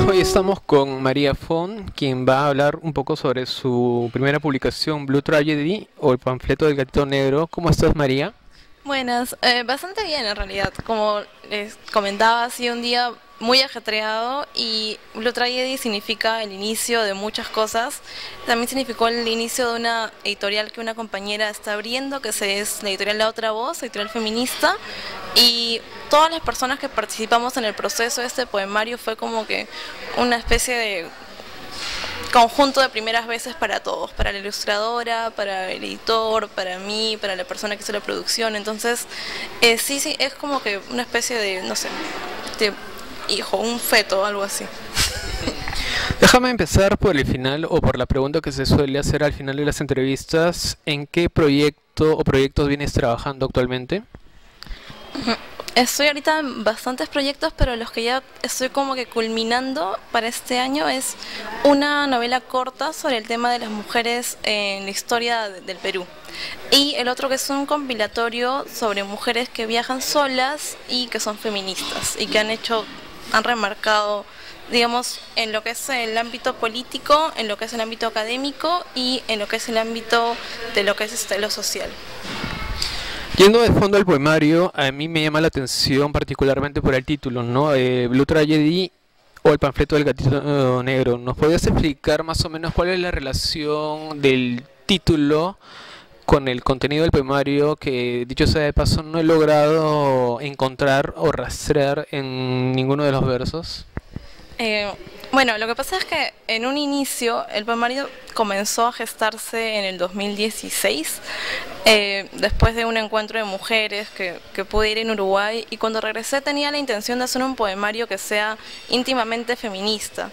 Hoy estamos con María Fon, quien va a hablar un poco sobre su primera publicación, Blue Tragedy, o el panfleto del gatito negro. ¿Cómo estás, María? Buenas, bastante bien en realidad. Como les comentaba, ha sido un día muy ajetreado y Blue Tragedy significa el inicio de muchas cosas. También significó el inicio de una editorial que una compañera está abriendo, es la editorial La Otra Voz, editorial feminista. Y todas las personas que participamos en el proceso de este poemario fue como que una especie de conjunto de primeras veces para todos, para la ilustradora, para el editor, para mí, para la persona que hizo la producción. Entonces, sí, es como que una especie de, no sé, de hijo, un feto, algo así. Déjame empezar por el final o por la pregunta que se suele hacer al final de las entrevistas. ¿En qué proyecto o proyectos vienes trabajando actualmente? Estoy ahorita en bastantes proyectos, pero los que ya estoy como que culminando para este año es una novela corta sobre el tema de las mujeres en la historia del Perú. Y el otro que es un compilatorio sobre mujeres que viajan solas y que son feministas y que han remarcado, digamos, en lo que es el ámbito político, en lo que es el ámbito académico y en lo que es el ámbito de lo que es lo social. Yendo de fondo al poemario, a mí me llama la atención particularmente por el título, ¿no? Blue Tragedy o el panfleto del gatito negro. ¿Nos podrías explicar más o menos cuál es la relación del título con el contenido del poemario que, dicho sea de paso, no he logrado encontrar o rastrear en ninguno de los versos? Eh, bueno, lo que pasa es que en un inicio el poemario comenzó a gestarse en el 2016, después de un encuentro de mujeres que pude ir en Uruguay, y cuando regresé tenía la intención de hacer un poemario que sea íntimamente feminista.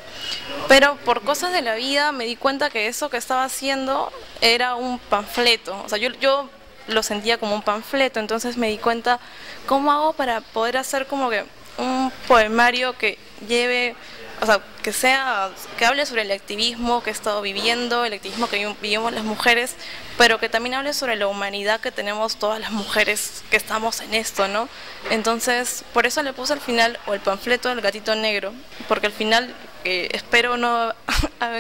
Pero por cosas de la vida me di cuenta que eso que estaba haciendo era un panfleto, o sea, yo lo sentía como un panfleto. Entonces me di cuenta, ¿cómo hago para poder hacer como que un poemario que lleve, o sea, que hable sobre el activismo que he estado viviendo, el activismo que vivimos las mujeres, pero que también hable sobre la humanidad que tenemos todas las mujeres que estamos en esto, ¿no? Entonces, por eso le puse al final, o el panfleto del gatito negro, porque al final espero no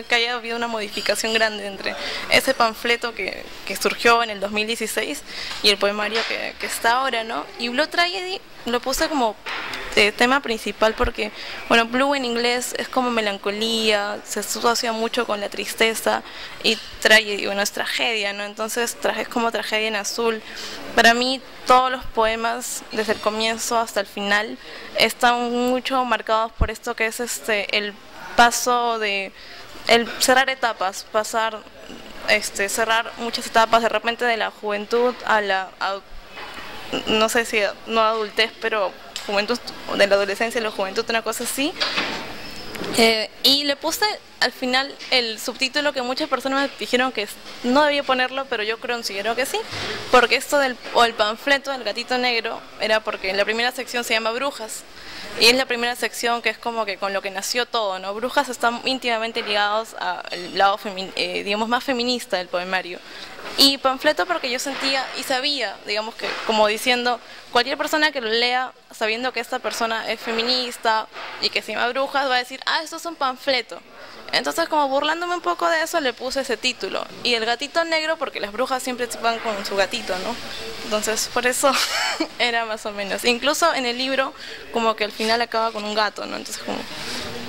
que haya habido una modificación grande entre ese panfleto que surgió en el 2016 y el poemario que está ahora, ¿no? Y Blue Tragedy lo puse como tema principal porque, bueno, blue en inglés es como melancolía, se asocia mucho con la tristeza, y tragedy, bueno, es tragedia, ¿no? Entonces es como tragedia en azul. Para mí todos los poemas, desde el comienzo hasta el final, están mucho marcados por esto que es el paso el cerrar etapas, cerrar muchas etapas de repente de la juventud no sé si no adultez, pero juventud, de la adolescencia a la juventud, una cosa así. Y le puse al final el subtítulo que muchas personas me dijeron que no debía ponerlo, pero yo considero que sí, porque o el panfleto del gatito negro era porque en la primera sección se llama Brujas, y es la primera sección que es como que con lo que nació todo, ¿no? Brujas están íntimamente ligados al lado digamos, más feminista del poemario. Y panfleto porque yo sentía y sabía, digamos, que como diciendo, cualquier persona que lo lea sabiendo que esta persona es feminista y que se llama Brujas va a decir, ah, esto es un panfleto. Entonces, como burlándome un poco de eso, le puse ese título. Y el gatito negro porque las brujas siempre van con su gatito, ¿no? Entonces, por eso era más o menos. Incluso en el libro, como que al final acaba con un gato, ¿no? Entonces, como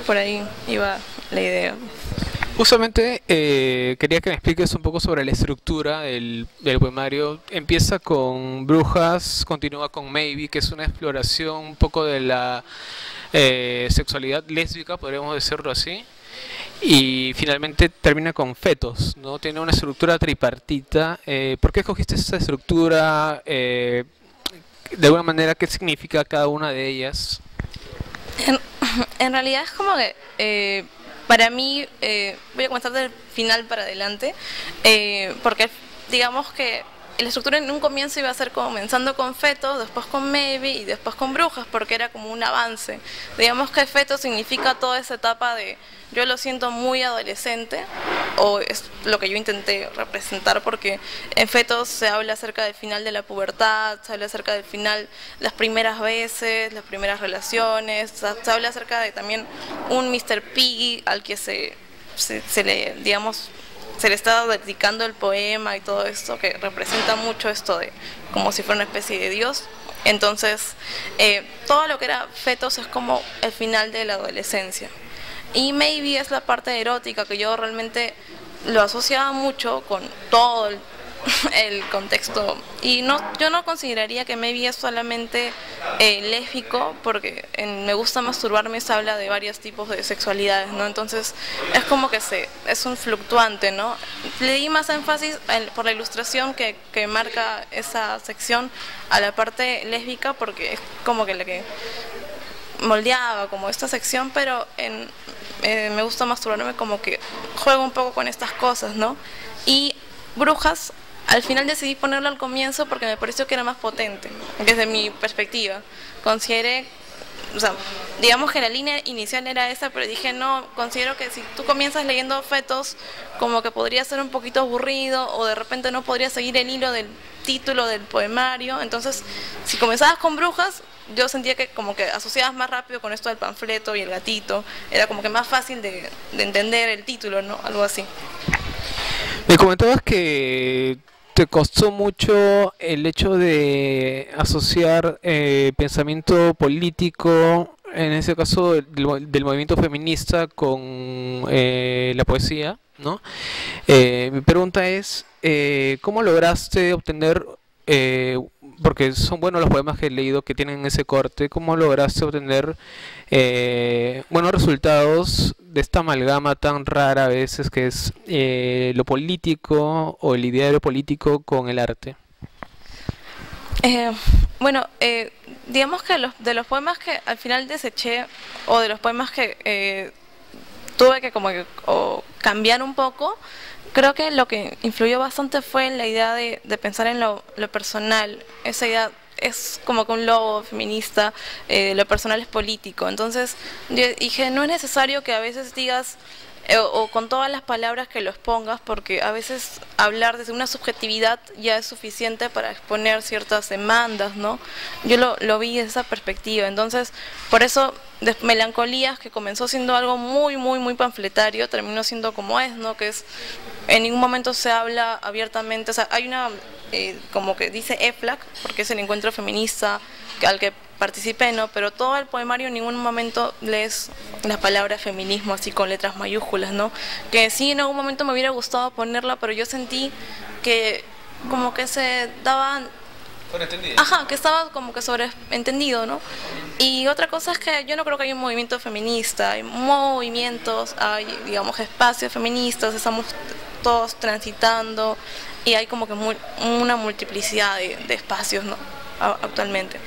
por ahí iba la idea. Justamente quería que me expliques un poco sobre la estructura del poemario. Empieza con Brujas, continúa con Maybe, que es una exploración un poco de la sexualidad lésbica, podríamos decirlo así. Y finalmente termina con Fetos, ¿no? Tiene una estructura tripartita. ¿Por qué escogiste esta estructura? De alguna manera, ¿qué significa cada una de ellas? En, en realidad es como que para mí, voy a comenzar del final para adelante, porque digamos que la estructura en un comienzo iba a ser comenzando con Feto, después con Maybe y después con Brujas, porque era como un avance. Digamos que Feto significa toda esa etapa de, yo lo siento muy adolescente, o es lo que yo intenté representar, porque en Fetos se habla acerca del final de la pubertad, se habla acerca del final, las primeras veces, las primeras relaciones, se habla acerca de también un Mr. Piggy al que se le, digamos, se le está dedicando el poema y todo esto, que representa mucho esto de como si fuera una especie de Dios. Entonces, todo lo que era Fetos es como el final de la adolescencia. Y Maybe es la parte erótica, que yo realmente lo asociaba mucho con todo el contexto. Y no, yo no consideraría que Maybe es solamente lésbico, porque en Me gusta masturbarme se habla de varios tipos de sexualidades, ¿no? Entonces es como que es un fluctuante, ¿no? Le di más énfasis por la ilustración que marca esa sección a la parte lésbica, porque es como que la que moldeaba como esta sección, pero Me gusta masturbarme como que juego un poco con estas cosas, ¿no? Y Brujas, al final decidí ponerlo al comienzo porque me pareció que era más potente, desde mi perspectiva. Consideré, o sea, digamos que la línea inicial era esa, pero dije, no, considero que si tú comienzas leyendo Fetos, como que podría ser un poquito aburrido, o de repente no podría seguir el hilo del título del poemario. Entonces, si comenzabas con Brujas, yo sentía que como que asociabas más rápido con esto del panfleto y el gatito, era como que más fácil de entender el título, ¿no? Algo así. Me comentabas que te costó mucho el hecho de asociar pensamiento político, en ese caso del movimiento feminista, con la poesía, ¿no? Mi pregunta es, ¿cómo lograste obtener, eh, porque son buenos los poemas que he leído que tienen ese corte, cómo lograste obtener buenos resultados de esta amalgama tan rara a veces que es lo político o el ideario político con el arte? Eh, bueno, digamos que de los poemas que al final deseché, o de los poemas que tuve que como que o cambiar un poco, creo que lo que influyó bastante fue en la idea de pensar en lo personal. Esa idea es como que un lobo feminista, lo personal es político. Entonces yo dije, no es necesario que a veces digas o con todas las palabras que los pongas, porque a veces hablar desde una subjetividad ya es suficiente para exponer ciertas demandas, ¿no? Yo lo vi desde esa perspectiva. Entonces, por eso Melancolías, que comenzó siendo algo muy, muy, muy panfletario, terminó siendo como es, ¿no? Que es, en ningún momento se habla abiertamente, o sea, hay una, como que dice EFLAC, porque es el encuentro feminista al que participé, ¿no? Pero todo el poemario en ningún momento lees la palabra feminismo así con letras mayúsculas, ¿no? Que sí, en algún momento me hubiera gustado ponerla, pero yo sentí que como que se daban... Ajá, que estaba como que sobreentendido, ¿no? Y otra cosa es que yo no creo que haya un movimiento feminista, hay movimientos, hay, digamos, espacios feministas, estamos todos transitando y hay como que una multiplicidad de espacios, ¿no? Actualmente.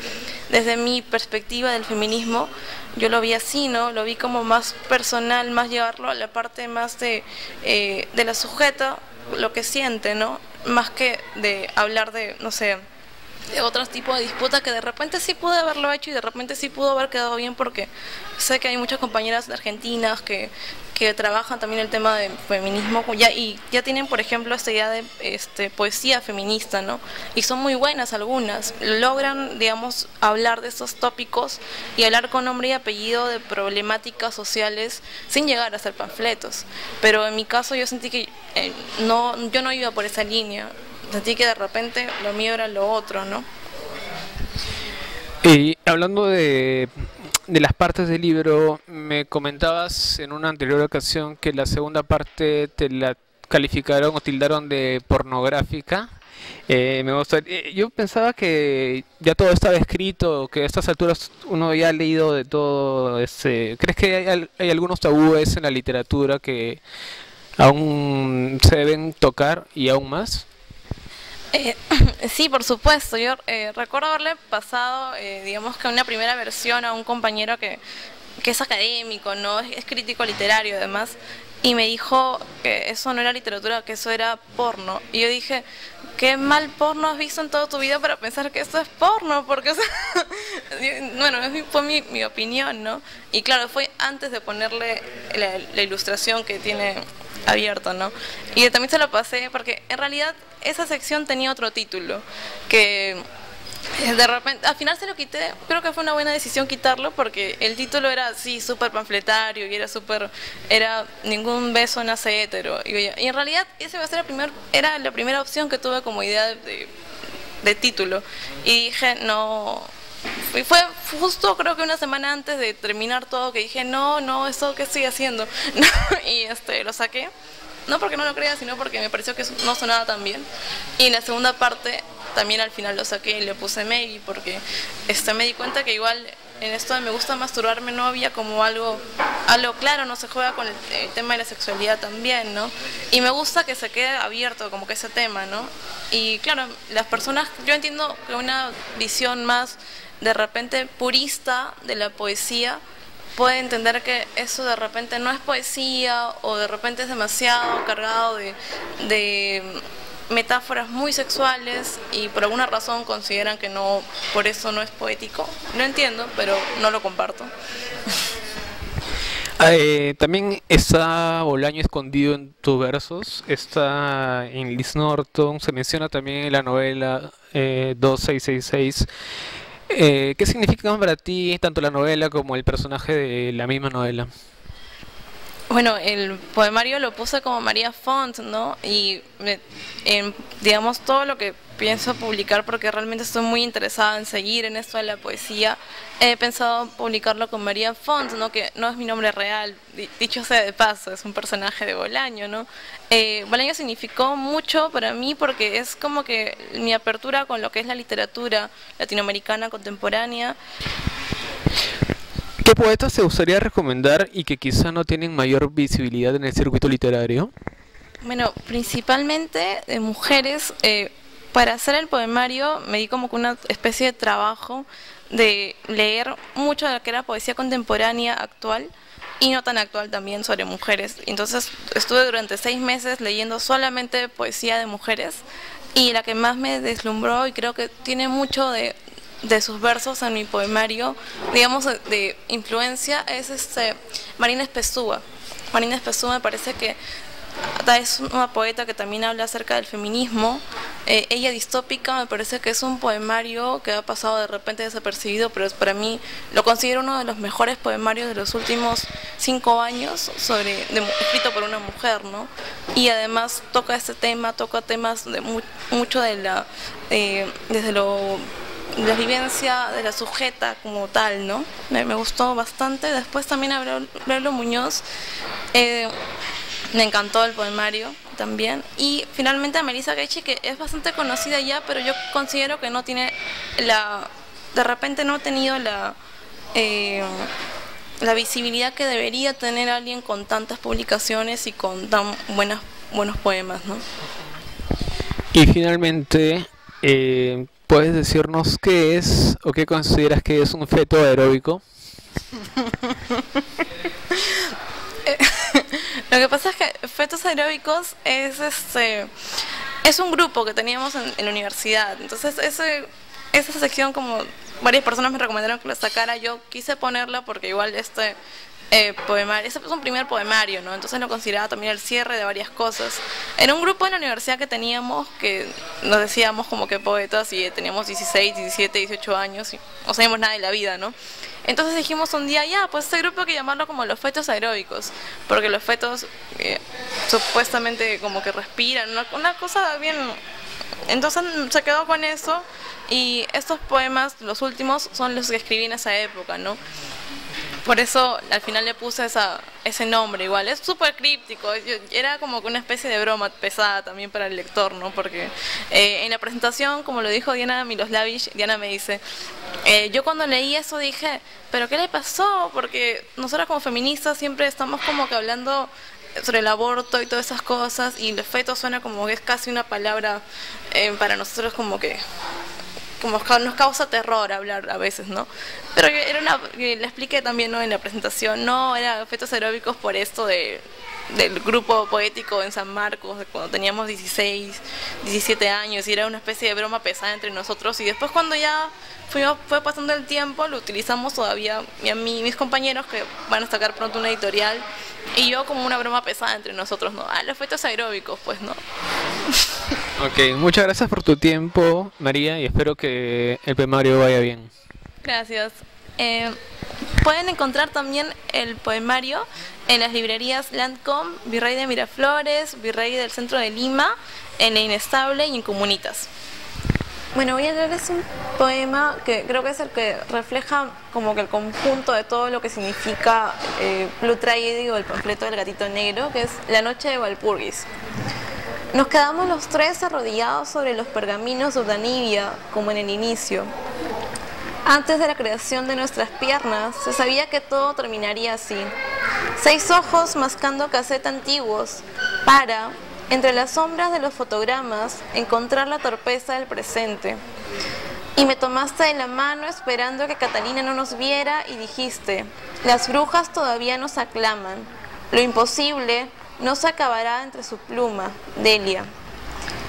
Desde mi perspectiva del feminismo, yo lo vi así, ¿no? Lo vi como más personal, más llevarlo a la parte más de la sujeta, lo que siente, ¿no? Más que de hablar de, no sé, de otros tipos de disputas que de repente sí pude haberlo hecho y de repente sí pudo haber quedado bien, porque sé que hay muchas compañeras argentinas que trabajan también el tema de feminismo y ya tienen, por ejemplo, esta idea de poesía feminista, ¿no? Y son muy buenas algunas, logran, digamos, hablar de estos tópicos y hablar con nombre y apellido de problemáticas sociales sin llegar a hacer panfletos. Pero en mi caso yo sentí que yo no iba por esa línea. Sentí que de repente lo mío era lo otro, ¿no? Y hablando de las partes del libro, me comentabas en una anterior ocasión que la segunda parte te la calificaron o tildaron de pornográfica. Yo pensaba que ya todo estaba escrito, que a estas alturas uno ya ha leído de todo. ¿Crees que hay algunos tabúes en la literatura que aún se deben tocar y aún más? Sí, por supuesto. Yo recuerdo haberle pasado, digamos que una primera versión a un compañero que que es académico, ¿no? Es crítico literario además, y me dijo que eso no era literatura, que eso era porno. Y yo dije, ¿qué mal porno has visto en toda tu vida para pensar que esto es porno? Porque, o sea, bueno, fue mi opinión, ¿no? Y claro, fue antes de ponerle la ilustración que tiene abierto, ¿no? Y también se lo pasé porque en realidad esa sección tenía otro título que de repente, al final se lo quité. Creo que fue una buena decisión quitarlo porque el título era así súper panfletario y era ningún beso nace hétero, y en realidad ese va a ser era la primera opción que tuve como idea de título, y dije no. Y fue justo creo que una semana antes de terminar todo que dije no, ¿esto qué estoy haciendo? Y lo saqué, no porque no lo crea, sino porque me pareció que no sonaba tan bien. Y en la segunda parte también al final lo saqué y le puse maybe porque me di cuenta que igual en esto de me gusta masturbarme no había como algo claro, no se juega con el tema de la sexualidad también, ¿no? Y me gusta que se quede abierto como que ese tema, ¿no? Y claro, las personas, yo entiendo que una visión más de repente purista de la poesía puede entender que eso de repente no es poesía o de repente es demasiado cargado de metáforas muy sexuales y por alguna razón consideran que no, por eso no es poético. No entiendo, pero no lo comparto. También está Bolaño escondido en tus versos, está en Liz Norton, se menciona también en la novela 2666. ¿Qué significan para ti tanto la novela como el personaje de la misma novela? Bueno, el poemario lo puse como María Font, ¿no? Y digamos todo lo que pienso publicar, porque realmente estoy muy interesada en seguir en esto de la poesía, he pensado publicarlo con María Font, ¿no? Que no es mi nombre real, dicho sea de paso, es un personaje de Bolaño, ¿no? Bolaño significó mucho para mí porque es como que mi apertura con lo que es la literatura latinoamericana contemporánea. ¿Qué poetas te gustaría recomendar y que quizá no tienen mayor visibilidad en el circuito literario? Bueno, principalmente de mujeres. Para hacer el poemario me di como que una especie de trabajo de leer mucho de lo que era poesía contemporánea actual y no tan actual también sobre mujeres. Entonces estuve durante 6 meses leyendo solamente poesía de mujeres, y la que más me deslumbró y creo que tiene mucho de sus versos en mi poemario, digamos de influencia, es Marina Espesúa. Marina Espesúa me parece que es una poeta que también habla acerca del feminismo. Ella distópica me parece que es un poemario que ha pasado de repente desapercibido, pero para mí lo considero uno de los mejores poemarios de los últimos 5 años escrito por una mujer, ¿no? Y además toca este tema, toca temas de mucho de desde la vivencia de la sujeta como tal, ¿no? Me gustó bastante. Después también Aurelio Muñoz, me encantó el poemario también. Y finalmente a Melissa Geichi, que es bastante conocida ya, pero yo considero que no tiene de repente no ha tenido la visibilidad que debería tener alguien con tantas publicaciones y con tan buenos poemas, ¿no? Y finalmente, ¿puedes decirnos qué es o qué consideras que es un feto aeróbico? Lo que pasa es que Fetos Aeróbicos es un grupo que teníamos en la universidad. Entonces esa sección, como varias personas me recomendaron que la sacara, yo quise ponerla porque igual poemario, ese es un primer poemario, ¿no? Entonces lo consideraba también el cierre de varias cosas. Era un grupo en la universidad que teníamos, que nos decíamos como que poetas, y teníamos 16, 17, 18 años y no sabíamos nada de la vida, ¿no? Entonces dijimos un día, pues este grupo hay que llamarlo como los fetos aeróbicos, porque los fetos supuestamente como que respiran, una cosa bien. Entonces se quedó con eso, y estos poemas, los últimos, son los que escribí en esa época, ¿no? Por eso al final le puse ese nombre. Igual es súper críptico, era como que una especie de broma pesada también para el lector, ¿no? Porque en la presentación, como lo dijo Diana Miloslavich, Diana me dice, yo cuando leí eso dije, ¿pero qué le pasó? Porque nosotros como feministas siempre estamos como que hablando sobre el aborto y todas esas cosas, y el feto suena como que es casi una palabra para nosotros como que como nos causa terror hablar a veces, ¿no? Pero era que le expliqué también, ¿no?, en la presentación, no, era efectos aeróbicos por esto del grupo poético en San Marcos, cuando teníamos 16, 17 años, y era una especie de broma pesada entre nosotros, y después cuando ya fue pasando el tiempo, lo utilizamos todavía, mis compañeros que van a sacar pronto una editorial, y yo como una broma pesada entre nosotros, ¿no? Los efectos aeróbicos, pues, ¿no? Ok, muchas gracias por tu tiempo, María, y espero que el poemario vaya bien. Gracias. Pueden encontrar también el poemario en las librerías Landcom, Virrey de Miraflores, Virrey del Centro de Lima, en La Inestable y en Comunitas. Bueno, voy a leerles un poema que creo que es el que refleja como que el conjunto de todo lo que significa Blue Tragedy o el panfleto del gatito negro, que es La noche de Walpurgis. Nos quedamos los tres arrodillados sobre los pergaminos de Urdanibia, como en el inicio. Antes de la creación de nuestras piernas, se sabía que todo terminaría así. 6 ojos mascando cassette antiguos para, entre las sombras de los fotogramas, encontrar la torpeza del presente. Y me tomaste de la mano esperando que Catalina no nos viera y dijiste, las brujas todavía nos aclaman, lo imposible no se acabará entre su pluma, Delia.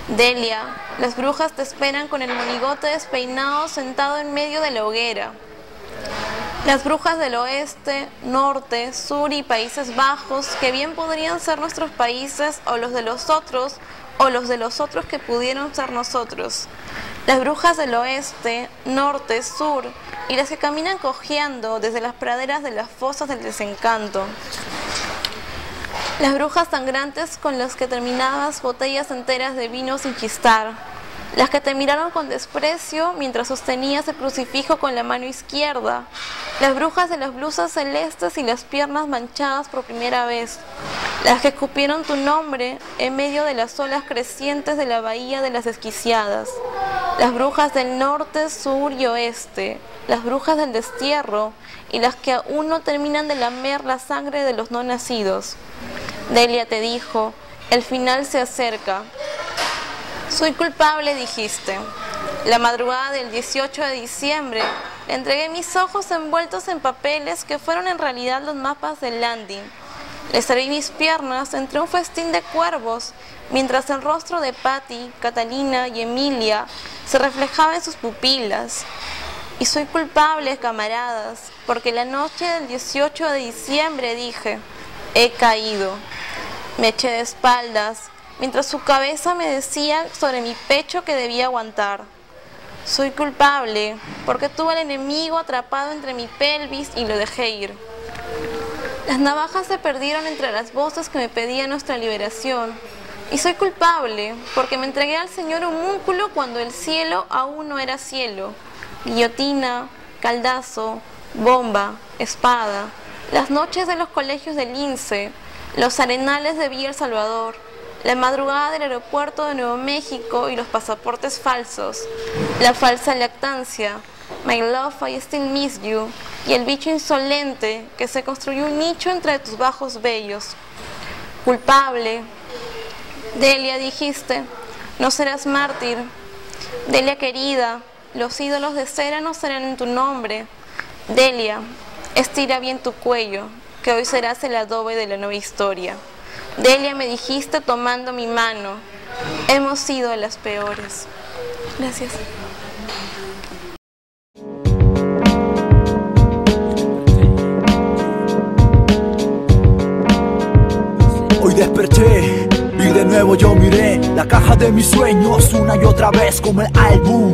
Delia, las brujas te esperan con el monigote despeinado sentado en medio de la hoguera. Las brujas del oeste, norte, sur y Países Bajos, que bien podrían ser nuestros países o los de los otros que pudieron ser nosotros. Las brujas del oeste, norte, sur y las que caminan cojeando desde las praderas de las fosas del desencanto. Las brujas sangrantes con las que terminabas botellas enteras de vino sin chistar. Las que te miraron con desprecio mientras sostenías el crucifijo con la mano izquierda. Las brujas de las blusas celestes y las piernas manchadas por primera vez. Las que escupieron tu nombre en medio de las olas crecientes de la bahía de las desquiciadas. Las brujas del norte, sur y oeste. Las brujas del destierro y las que aún no terminan de lamer la sangre de los no nacidos. Delia te dijo, el final se acerca. Soy culpable, dijiste. La madrugada del 18 de diciembre, le entregué mis ojos envueltos en papeles que fueron en realidad los mapas del landing. Le serví mis piernas entre un festín de cuervos, mientras el rostro de Patty, Catalina y Emilia se reflejaba en sus pupilas. Y soy culpable, camaradas, porque la noche del 18 de diciembre dije, he caído. Me eché de espaldas, mientras su cabeza me decía sobre mi pecho que debía aguantar. Soy culpable, porque tuve al enemigo atrapado entre mi pelvis y lo dejé ir. Las navajas se perdieron entre las voces que me pedían nuestra liberación. Y soy culpable, porque me entregué al señor homúnculo cuando el cielo aún no era cielo. Guillotina, caldazo, bomba, espada, las noches de los colegios del Lince, los arenales de Villa El Salvador, la madrugada del aeropuerto de Nuevo México y los pasaportes falsos, la falsa lactancia, My Love, I Still Miss You, y el bicho insolente que se construyó un nicho entre tus bajos vellos. Culpable. Delia, dijiste, no serás mártir. Delia querida, los ídolos de cera no serán en tu nombre. Delia, estira bien tu cuello, que hoy serás el adobe de la nueva historia. Delia, me dijiste tomando mi mano, hemos sido de las peores. Gracias. Hoy desperté y de nuevo yo miré la caja de mis sueños una y otra vez como el álbum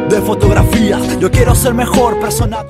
de fotografías. Yo quiero ser mejor persona.